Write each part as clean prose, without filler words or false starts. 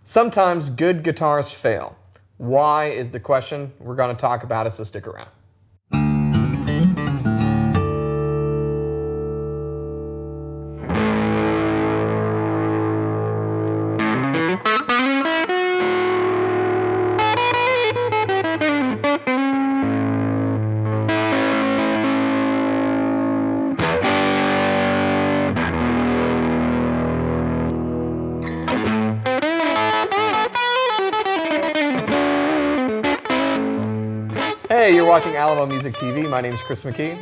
Sometimes good guitars fail. Why is the question we're going to talk about it, so stick around. Hey, you're watching Alamo Music TV. My name is Chris McKee.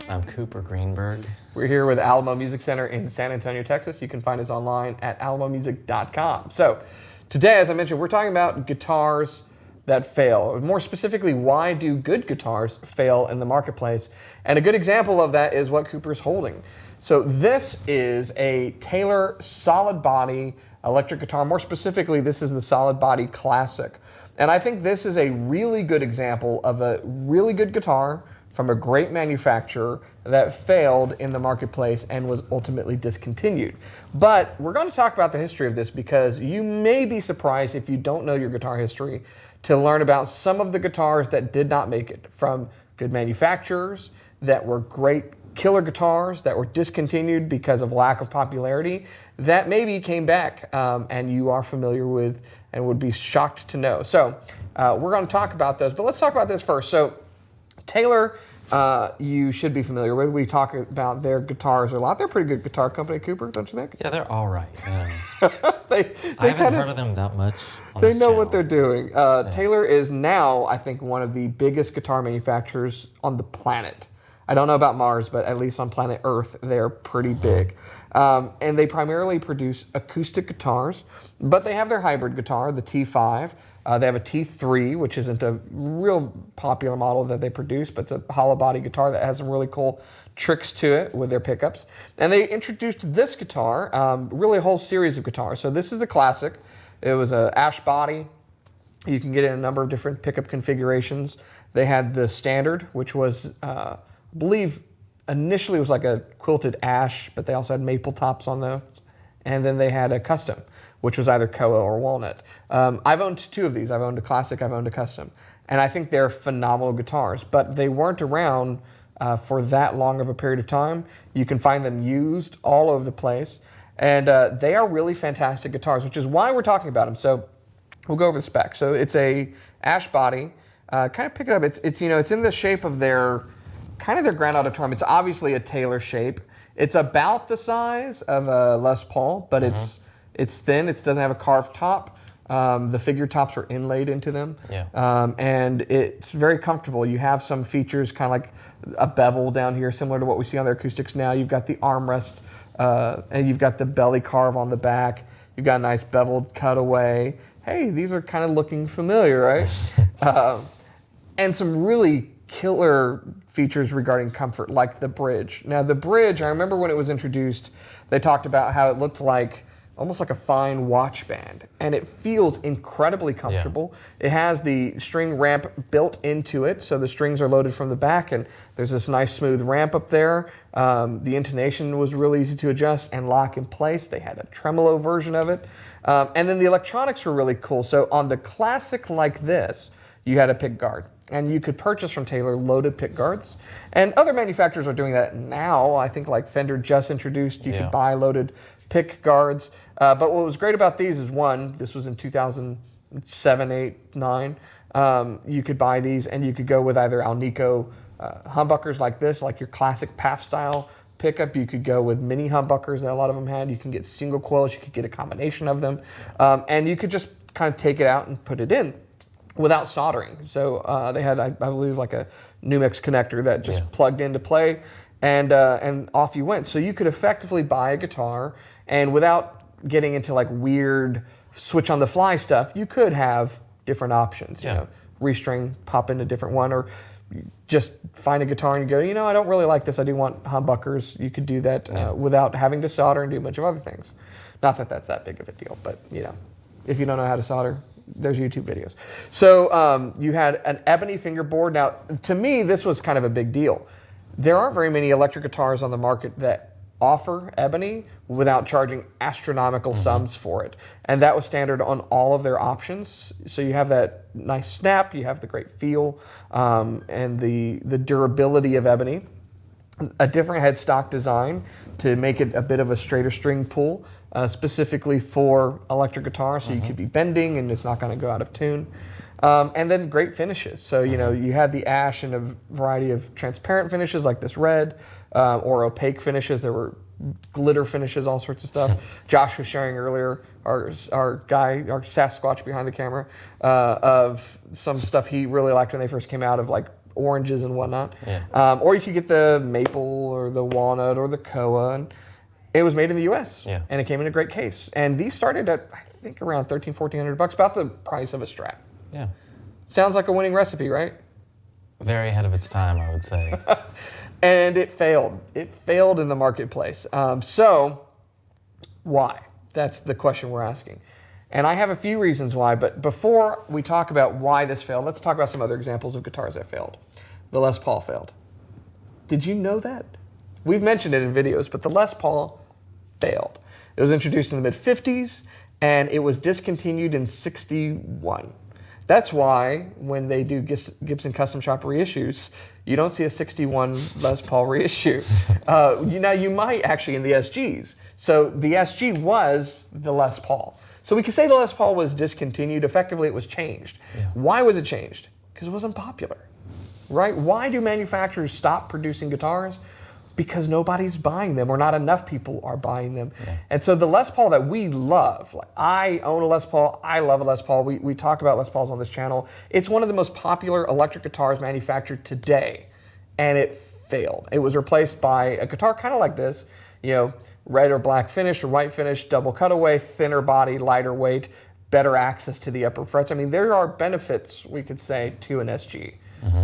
I'm Cooper Greenberg. We're here with Alamo Music Center in San Antonio, Texas. You can find us online at alamomusic.com. So today, as I mentioned, we're talking about guitars that fail. More specifically, why do good guitars fail in the marketplace? And a good example of that is what Cooper's holding. So this is a Taylor Solidbody electric guitar. More specifically, this is the Solidbody Classic. And I think this is a really good example of a really good guitar from a great manufacturer that failed in the marketplace and was ultimately discontinued. But we're going to talk about the history of this because you may be surprised, if you don't know your guitar history, to learn about some of the guitars that did not make it, from good manufacturers that were great killer guitars that were discontinued because of lack of popularity that maybe came back and you are familiar with and would be shocked to know. So we're going to talk about those, but let's talk about this first. So Taylor, you should be familiar with. We talk about their guitars a lot. They're a pretty good guitar company, Cooper, don't you think? Yeah, they're all right. they I haven't heard of them that much on They this know channel. what they're doing. Taylor is now, I think, one of the biggest guitar manufacturers on the planet. I don't know about Mars, but at least on planet Earth, they're pretty big. And they primarily produce acoustic guitars, but they have their hybrid guitar, the T5. They have a T3, which isn't a real popular model that they produce, but it's a hollow body guitar that has some really cool tricks to it with their pickups. And they introduced this guitar, really a whole series of guitars. So this is the Classic. It was an ash body. You can get it in a number of different pickup configurations. They had the Standard, which was, I believe, initially it was like a quilted ash, but they also had maple tops on those. And then they had a Custom, which was either Koa or walnut. I've owned two of these. I've owned a Classic, I've owned a Custom. And I think they're phenomenal guitars, but they weren't around for that long of a period of time. You can find them used all over the place. And they are really fantastic guitars, which is why we're talking about them. So we'll go over the specs. So it's a ash body. Kind of pick it up. It's in the shape of their Grand Auditorium. It's obviously a Taylor shape. It's about the size of a Les Paul, but it's thin. It doesn't have a carved top. The figure tops are inlaid into them. Yeah. And it's very comfortable. You have some features, kind of like a bevel down here, similar to what we see on their acoustics now. You've got the armrest, and you've got the belly carve on the back. You've got a nice beveled cutaway. Hey, these are kind of looking familiar, right? And some really killer features regarding comfort, like the bridge. Now the bridge, I remember when it was introduced, they talked about how it looked like almost like a fine watch band, and it feels incredibly comfortable. Yeah. It has the string ramp built into it, so the strings are loaded from the back, and there's this nice smooth ramp up there. The intonation was really easy to adjust and lock in place. They had a tremolo version of it, and then the electronics were really cool. So on the Classic like this, you had a pick guard. And you could purchase from Taylor loaded pick guards. And other manufacturers are doing that now. I think like Fender just introduced, you could buy loaded pick guards. But what was great about these is, one, this was in 2007, 8, 9. You could buy these and you could go with either Alnico humbuckers like this, like your classic PAF style pickup. You could go with mini humbuckers that a lot of them had. You can get single coils, you could get a combination of them. And you could just kind of take it out and put it in without soldering. So they had, I believe, like a Numix connector that just plugged into play, and off you went. So you could effectively buy a guitar, and without getting into like weird switch on the fly stuff, you could have different options. You know, restring, pop in a different one, or just find a guitar and you go, I don't really like this, I do want humbuckers. You could do that without having to solder and do a bunch of other things. Not that that's that big of a deal, but if you don't know how to solder, there's YouTube videos. So you had an Ebony Fingerboard. Now, to me, this was kind of a big deal. There aren't very many electric guitars on the market that offer Ebony without charging astronomical sums for it. And that was standard on all of their options. So you have that nice snap, you have the great feel, and the durability of Ebony. A different headstock design to make it a bit of a straighter string pull, specifically for electric guitar, so you could be bending and it's not going to go out of tune. And then great finishes. So, you had the ash and a variety of transparent finishes like this red, or opaque finishes. There were glitter finishes, all sorts of stuff. Josh was sharing earlier, our Sasquatch behind the camera, of some stuff he really liked when they first came out, of like oranges and whatnot. Yeah. Or you could get the maple or the walnut or the koa. And it was made in the U.S. Yeah. And it came in a great case. And these started at, I think, around $1,300-1,400, about the price of a Strat. Yeah. Sounds like a winning recipe, right? Very ahead of its time, I would say. And it failed. It failed in the marketplace. So, why? That's the question we're asking. And I have a few reasons why, but before we talk about why this failed, let's talk about some other examples of guitars that failed. The Les Paul failed. Did you know that? We've mentioned it in videos, but the Les Paul failed. It was introduced in the mid-50s, and it was discontinued in '61. That's why when they do Gibson Custom Shop reissues, you don't see a '61 Les Paul reissue. You might actually in the SGs. So the SG was the Les Paul. So we could say the Les Paul was discontinued. Effectively, it was changed. Yeah. Why was it changed? Because it wasn't popular, right? Why do manufacturers stop producing guitars? Because nobody's buying them, or not enough people are buying them. Yeah. And so the Les Paul that we love, like I own a Les Paul, I love a Les Paul. We talk about Les Pauls on this channel. It's one of the most popular electric guitars manufactured today, and it failed. It was replaced by a guitar kind of like this, red or black finish or white finish, double cutaway, thinner body, lighter weight, better access to the upper frets. I mean, there are benefits, we could say, to an SG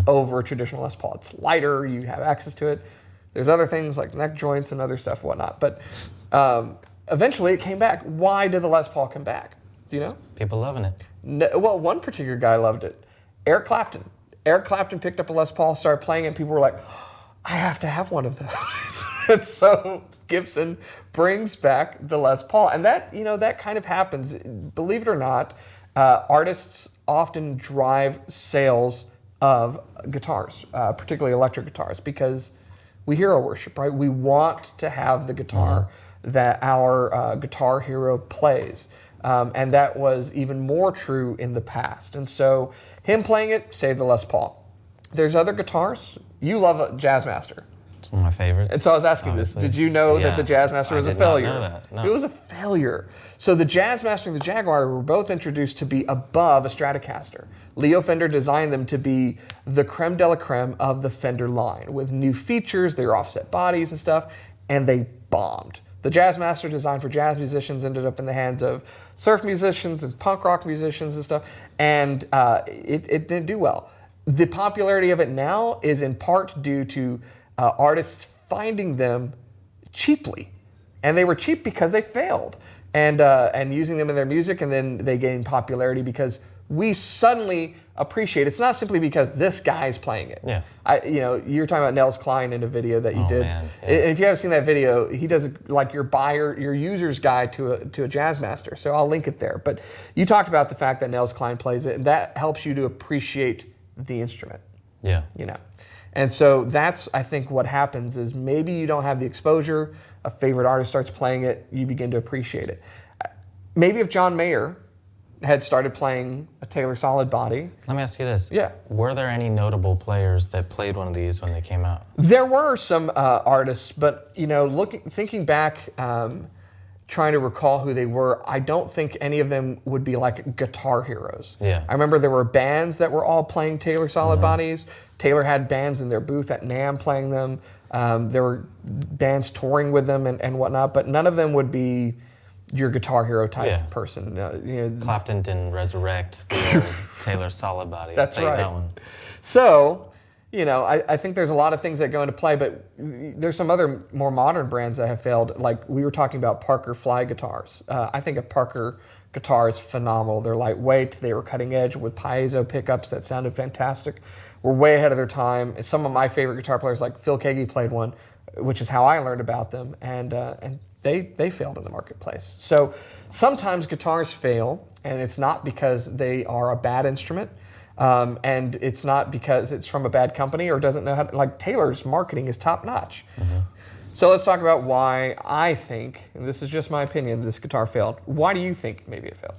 over a traditional Les Paul. It's lighter, you have access to it. There's other things like neck joints and other stuff, whatnot. But eventually it came back. Why did the Les Paul come back? Do you know? People loving it. No, well, one particular guy loved it. Eric Clapton. Eric Clapton picked up a Les Paul, started playing it, and people were like, I have to have one of those. And so Gibson brings back the Les Paul. And that, that kind of happens. Believe it or not, artists often drive sales of guitars, particularly electric guitars, because we hero worship, right? We want to have the guitar that our guitar hero plays. And that was even more true in the past. And so him playing it saved the Les Paul. There's other guitars. You love a Jazzmaster. It's one of my favorites. And so I was asking obviously. this. Did you know that the Jazzmaster was a failure? I did not know that. No. It was a failure. So the Jazzmaster and the Jaguar were both introduced to be above a Stratocaster. Leo Fender designed them to be the creme de la creme of the Fender line with new features, their offset bodies and stuff, and they bombed. The Jazzmaster, designed for jazz musicians, ended up in the hands of surf musicians and punk rock musicians and stuff, and it didn't do well. The popularity of it now is in part due to artists finding them cheaply, and they were cheap because they failed, and using them in their music, and then they gained popularity because we suddenly appreciate it. It's not simply because this guy's playing it. Yeah. You were talking about Nels Cline in a video that you did. Man, yeah. And if you haven't seen that video, he does like your user's guide to a Jazzmaster. So I'll link it there. But you talked about the fact that Nels Cline plays it, and that helps you to appreciate the instrument. Yeah. And so that's, I think, what happens is maybe you don't have the exposure. A favorite artist starts playing it, you begin to appreciate it. Maybe if John Mayer had started playing a Taylor Solidbody. Let me ask you this. Yeah. Were there any notable players that played one of these when they came out? There were some artists, but thinking back, trying to recall who they were, I don't think any of them would be like guitar heroes. Yeah. I remember there were bands that were all playing Taylor Solidbodies. Taylor had bands in their booth at NAMM playing them. There were bands touring with them and whatnot, but none of them would be your guitar hero type person. Clapton didn't resurrect the Taylor Solidbody. That's right. That one. So, I think there's a lot of things that go into play, but there's some other more modern brands that have failed. Like we were talking about Parker Fly guitars. I think a Parker guitar is phenomenal. They're lightweight. They were cutting edge with piezo pickups that sounded fantastic. We're way ahead of their time. Some of my favorite guitar players, like Phil Keaggy, played one. which is how I learned about them, and they failed in the marketplace. So sometimes guitars fail, and it's not because they are a bad instrument, and it's not because it's from a bad company or doesn't know how to, like Taylor's marketing is top notch. So let's talk about why I think, and this is just my opinion, this guitar failed. Why do you think maybe it failed?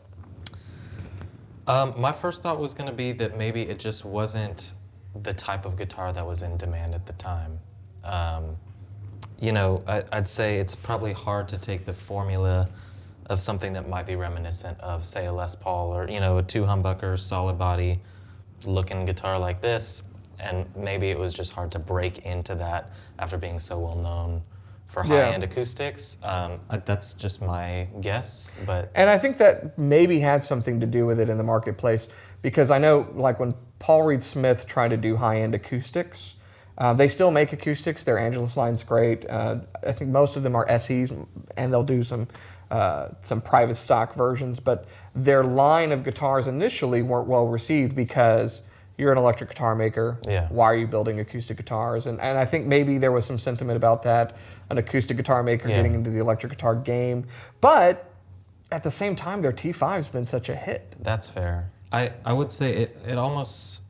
My first thought was going to be that maybe it just wasn't the type of guitar that was in demand at the time. I'd say it's probably hard to take the formula of something that might be reminiscent of, say, a Les Paul or, a two-humbucker, solid body looking guitar like this, and maybe it was just hard to break into that after being so well known for high-end acoustics. That's just my guess, but... And I think that maybe had something to do with it in the marketplace, because I know, like, when Paul Reed Smith tried to do high-end acoustics, they still make acoustics. Their Angelus line's great. I think most of them are SEs, and they'll do some private stock versions, but their line of guitars initially weren't well received because you're an electric guitar maker. Yeah. Why are you building acoustic guitars? And I think maybe there was some sentiment about that, an acoustic guitar maker getting into the electric guitar game. But at the same time, their T5's been such a hit. That's fair. I would say it almost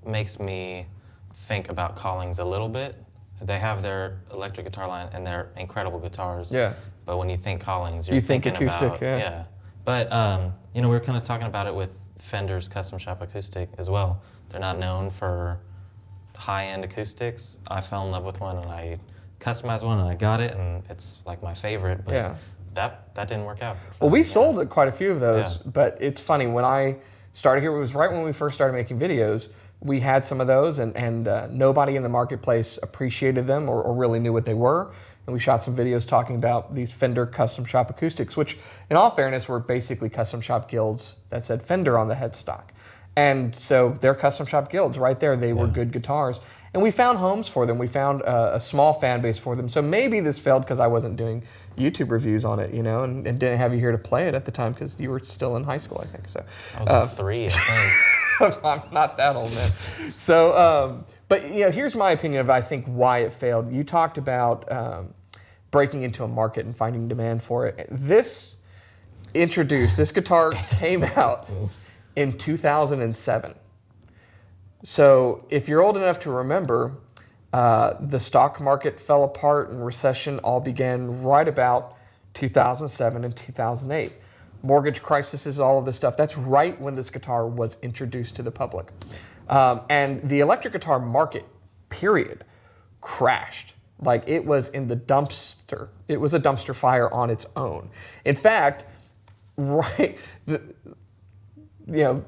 makes me think about Collings a little bit. They have their electric guitar line and they're incredible guitars. Yeah. But when you think Collings, you're you think thinking acoustic, about... yeah. But, we were kind of talking about it with Fender's Custom Shop Acoustic as well. They're not known for high-end acoustics. I fell in love with one and I customized one and I got it and it's like my favorite, but that didn't work out. Well, we sold quite a few of those, but it's funny, when I started here, it was right when we first started making videos, we had some of those and nobody in the marketplace appreciated them or really knew what they were. And we shot some videos talking about these Fender Custom Shop Acoustics, which in all fairness were basically custom shop guilds that said Fender on the headstock. And so they're custom shop guilds right there. They were good guitars. And we found homes for them. We found a small fan base for them. So maybe this failed because I wasn't doing YouTube reviews on it, and didn't have you here to play it at the time because you were still in high school, I think. So I was like 3, I think. I'm not that old, man. So, but here's my opinion of I think why it failed. You talked about breaking into a market and finding demand for it. This guitar came out in 2007. So if you're old enough to remember, the stock market fell apart and recession all began right about 2007 and 2008. Mortgage crises, all of this stuff. That's right when this guitar was introduced to the public. And the electric guitar market, period, crashed. Like it was in the dumpster. It was a dumpster fire on its own. In fact,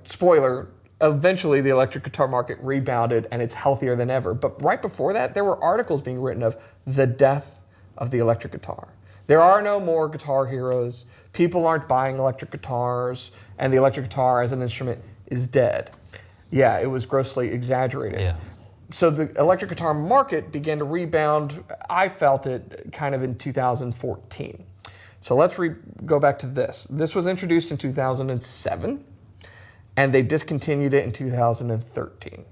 spoiler, eventually the electric guitar market rebounded and it's healthier than ever. But right before that, there were articles being written of the death of the electric guitar. There are no more guitar heroes. People aren't buying electric guitars, and the electric guitar as an instrument is dead. Yeah, it was grossly exaggerated. Yeah. So the electric guitar market began to rebound. I felt it kind of in 2014. So let's go back to this. This was introduced in 2007, and they discontinued it in 2013.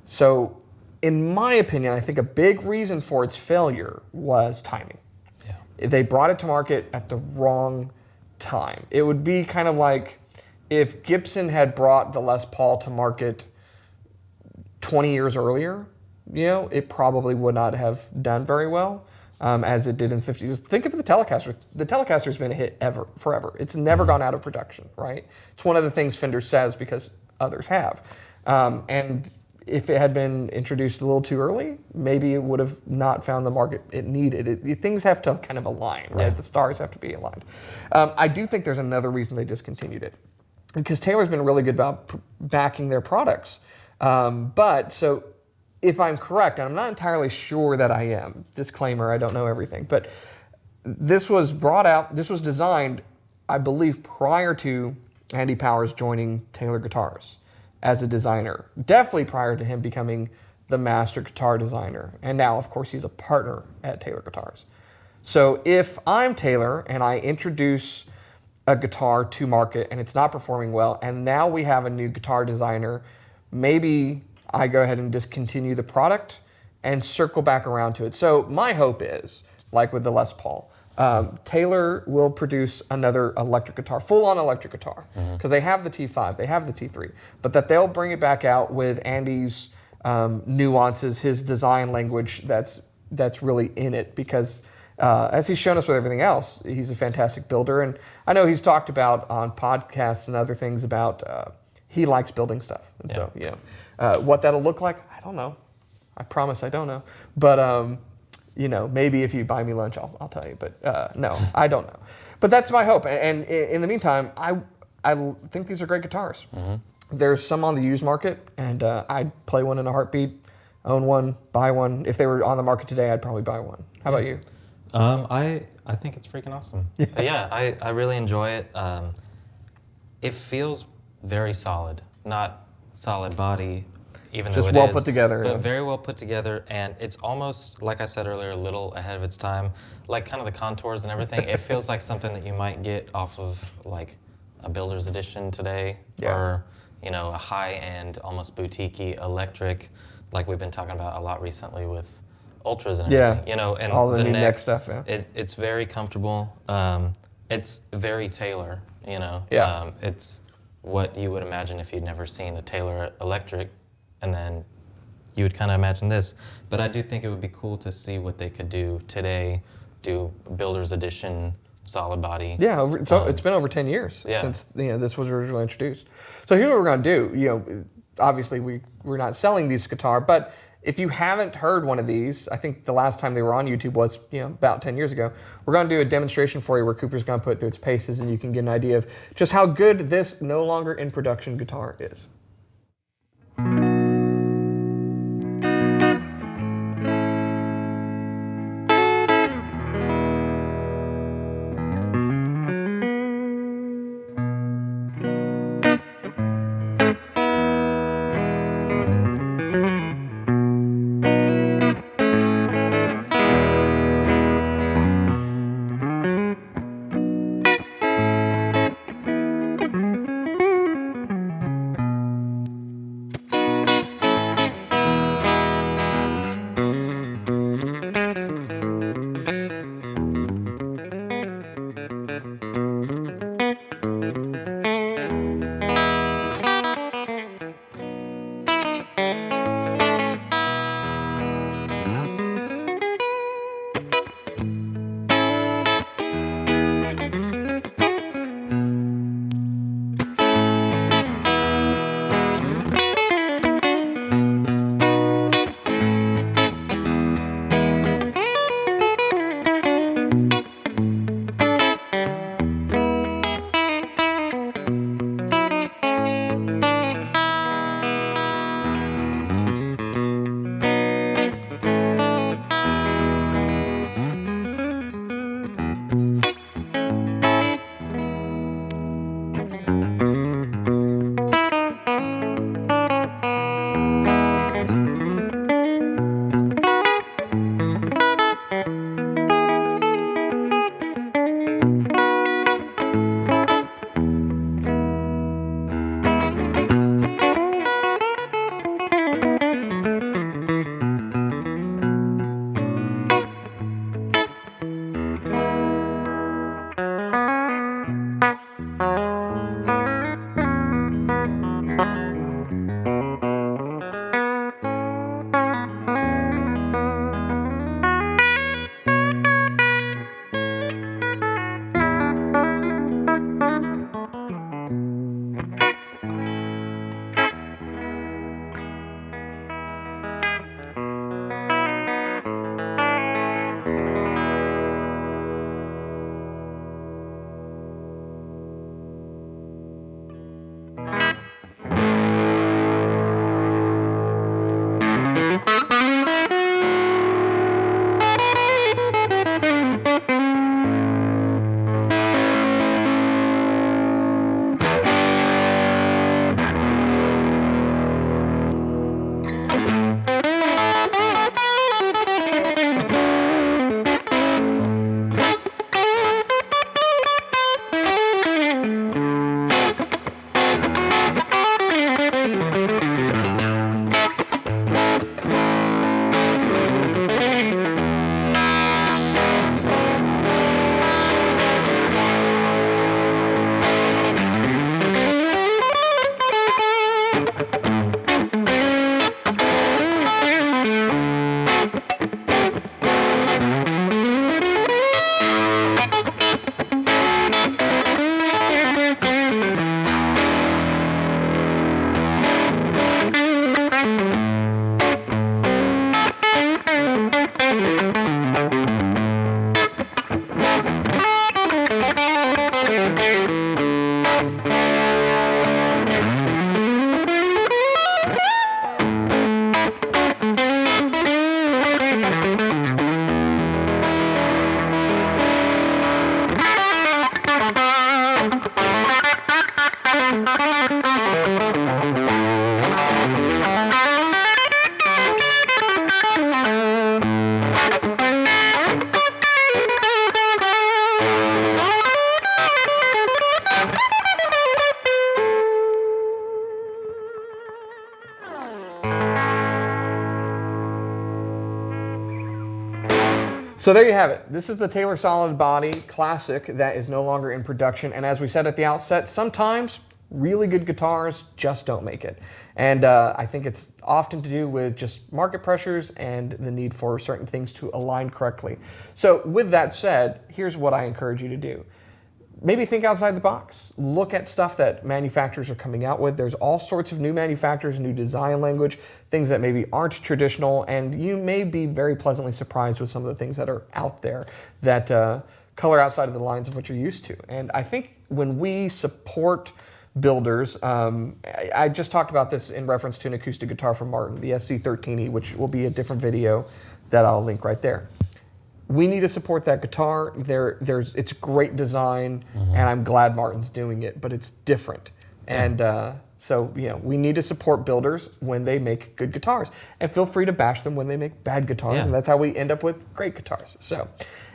So in my opinion, I think a big reason for its failure was timing. Yeah. They brought it to market at the wrong time. It would be kind of like if Gibson had brought the Les Paul to market 20 years earlier, it probably would not have done very well. As it did in the 50s. Think of the Telecaster. The Telecaster's been a hit forever. It's never gone out of production, right? It's one of the things Fender says because others have. And if it had been introduced a little too early, maybe it would have not found the market it needed. Things have to kind of align, right? Yeah. The stars have to be aligned. I do think there's another reason they discontinued it, because Taylor's been really good about backing their products. So if I'm correct, and I'm not entirely sure that I am, disclaimer, I don't know everything, but this was designed, I believe, prior to Andy Powers joining Taylor Guitars as a designer. Definitely prior to him becoming the master guitar designer. And now, of course, he's a partner at Taylor Guitars. So if I'm Taylor and I introduce a guitar to market and it's not performing well, and now we have a new guitar designer, maybe I go ahead and discontinue the product and circle back around to it. So my hope is, like with the Les Paul, Taylor will produce another electric guitar, full-on electric guitar, because they have the T5, they have the T3, but that they'll bring it back out with Andy's nuances, his design language that's really in it, because as he's shown us with everything else, he's a fantastic builder. And I know he's talked about on podcasts and other things about he likes building stuff. And so, what that'll look like, I don't know. I promise I don't know. But, maybe if you buy me lunch, I'll tell you. But no, I don't know. But that's my hope. And in the meantime, I think these are great guitars. There's some on the used market, and I'd play one in a heartbeat, own one, buy one. If they were on the market today, I'd probably buy one. How about you? I think it's freaking awesome. I really enjoy it. It feels very solid, not solid body, even Just though it well is, put together. but very well put together. And it's almost, like I said earlier, a little ahead of its time. Like kind of the contours and everything. It feels like something that you might get off of like a builder's edition today, or a high-end, almost boutique-y electric, like we've been talking about a lot recently with Ultras and everything. And all the new neck neck stuff. It's very comfortable. It's very Taylor. It's what you would imagine if you'd never seen a Taylor Electric, and then you would kind of imagine this. But I do think it would be cool to see what they could do today, do Builder's Edition, solid body. Yeah, it's been over 10 years since this was originally introduced. So here's what we're going to do. Obviously we're not selling these guitar, but if you haven't heard one of these, I think the last time they were on YouTube was about 10 years ago. We're going to do a demonstration for you where Cooper's going to put it through its paces, and you can get an idea of just how good this no longer in production guitar is. So there you have it. This is the Taylor Solidbody Classic that is no longer in production. And as we said at the outset, sometimes really good guitars just don't make it. And I think it's often to do with just market pressures and the need for certain things to align correctly. So with that said, here's what I encourage you to do. Maybe think outside the box. Look at stuff that manufacturers are coming out with. There's all sorts of new manufacturers, new design language, things that maybe aren't traditional, and you may be very pleasantly surprised with some of the things that are out there that color outside of the lines of what you're used to. And I think when we support builders, I just talked about this in reference to an acoustic guitar from Martin, the SC13E, which will be a different video that I'll link right there. We need to support that guitar. It's great design, and I'm glad Martin's doing it, but it's different. And so we need to support builders when they make good guitars. And feel free to bash them when they make bad guitars, and that's how we end up with great guitars. So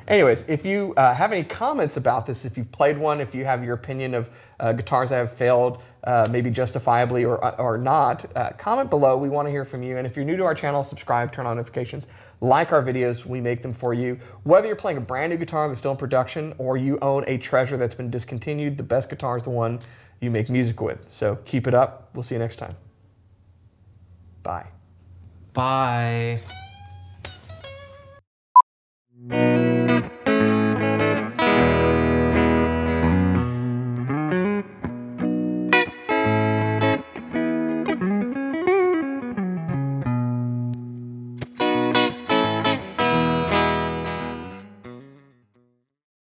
anyways, if you have any comments about this, if you've played one, if you have your opinion of guitars that have failed, maybe justifiably or not, comment below. We want to hear from you. And if you're new to our channel, subscribe, turn on notifications, like our videos. We make them for you. Whether you're playing a brand new guitar that's still in production or you own a treasure that's been discontinued, the best guitar is the one you make music with. So keep it up. We'll see you next time. Bye. Bye.